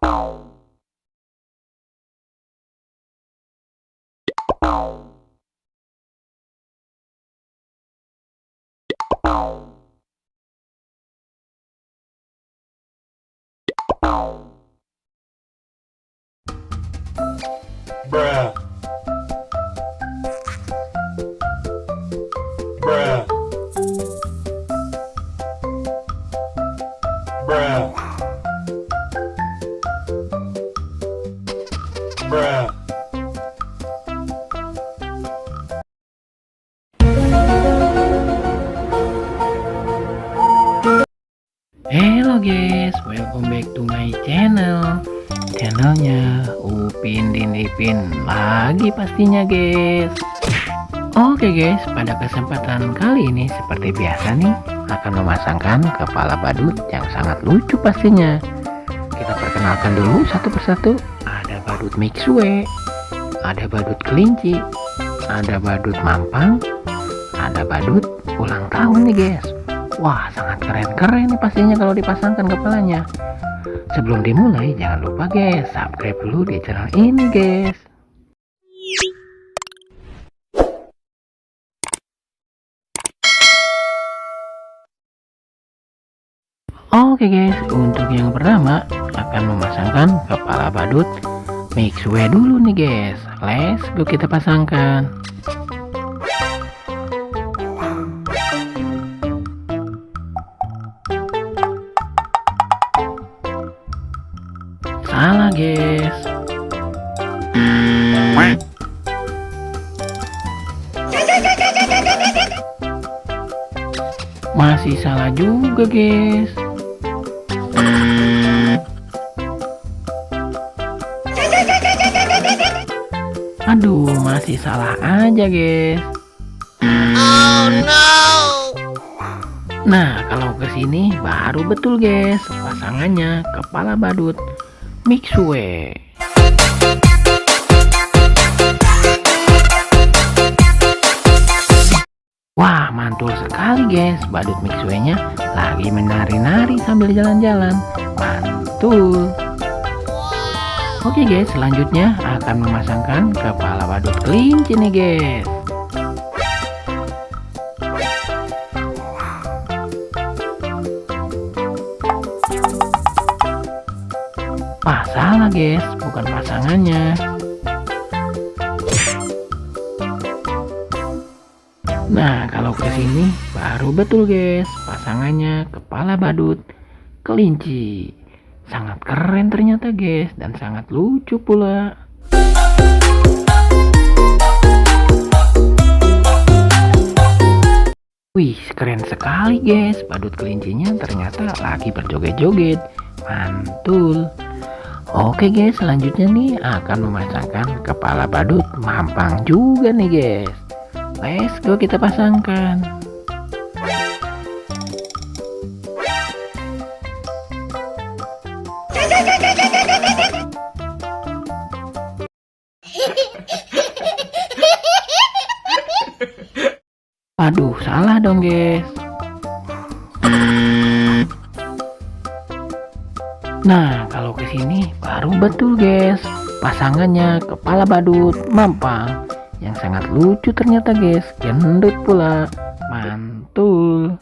Bruh. Bruh. Bruh. Bruh. Hello guys, welcome back to my channelnya Upin dan Ipin lagi pastinya guys. Oke guys, pada kesempatan kali ini seperti biasa nih akan memasangkan kepala badut yang sangat lucu pastinya. Kita perkenalkan dulu satu persatu. Ada badut Mixue, ada badut kelinci, ada badut mampang, ada badut ulang tahun nih guys. Wah, sangat keren-keren nih pastinya kalau dipasangkan kepalanya. Sebelum dimulai, jangan lupa guys, subscribe dulu di channel ini guys. Oke guys, untuk yang pertama akan memasangkan kepala badut Mixue dulu nih guys. Let's go, kita pasangkan. Salah guys. Masih salah juga guys. Aduh, masih salah aja guys. Oh no. Nah, kalau kesini baru betul guys, pasangannya kepala badut Mixue. Wah, mantul sekali guys, badut Mixue-nya lagi menari-nari sambil jalan-jalan. Mantul. Oke guys, selanjutnya akan memasangkan kepala badut kelinci nih guys. Wah, salah guys, bukan pasangannya. Nah, kalau ke sini baru betul guys, pasangannya kepala badut kelinci. Sangat keren ternyata guys, dan sangat lucu pula. Wih, keren sekali guys, badut kelincinya ternyata lagi berjoget-joget. Mantul. Oke guys, selanjutnya nih akan memasangkan kepala badut mampang juga nih guys. Let's go, kita pasangkan. Aduh, salah dong guys. Nah, kalau ke sini baru betul guys, pasangannya kepala badut mampang yang sangat lucu ternyata guys, gendut pula. Mantul.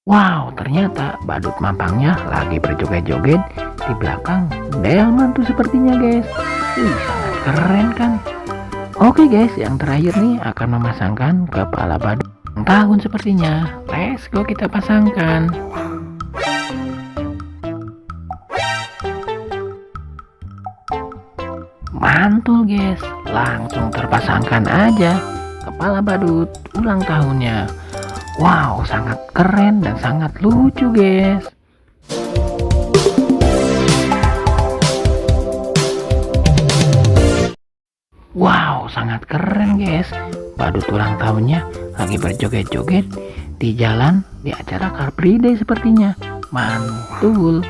Wow, ternyata badut mampangnya lagi berjoget-joget di belakang delman tuh sepertinya guys. Sangat keren kan. Oke guys, yang terakhir nih akan memasangkan kepala badut ulang tahun sepertinya. Let's go, kita pasangkan. Mantul guys, langsung terpasangkan aja kepala badut ulang tahunnya. Wow, sangat keren dan sangat lucu guys. Wow, sangat keren guys. Badut ulang tahunnya lagi berjoget-joget di jalan di acara Car Free Day sepertinya. Mantul.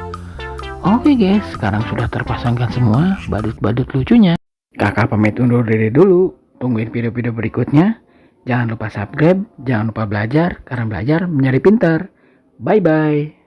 Oke guys, sekarang sudah terpasangkan semua badut-badut lucunya. Kakak pamit undur diri dulu. Tungguin video-video berikutnya. Jangan lupa subscribe, jangan lupa belajar, karena belajar menjadi pintar. Bye-bye.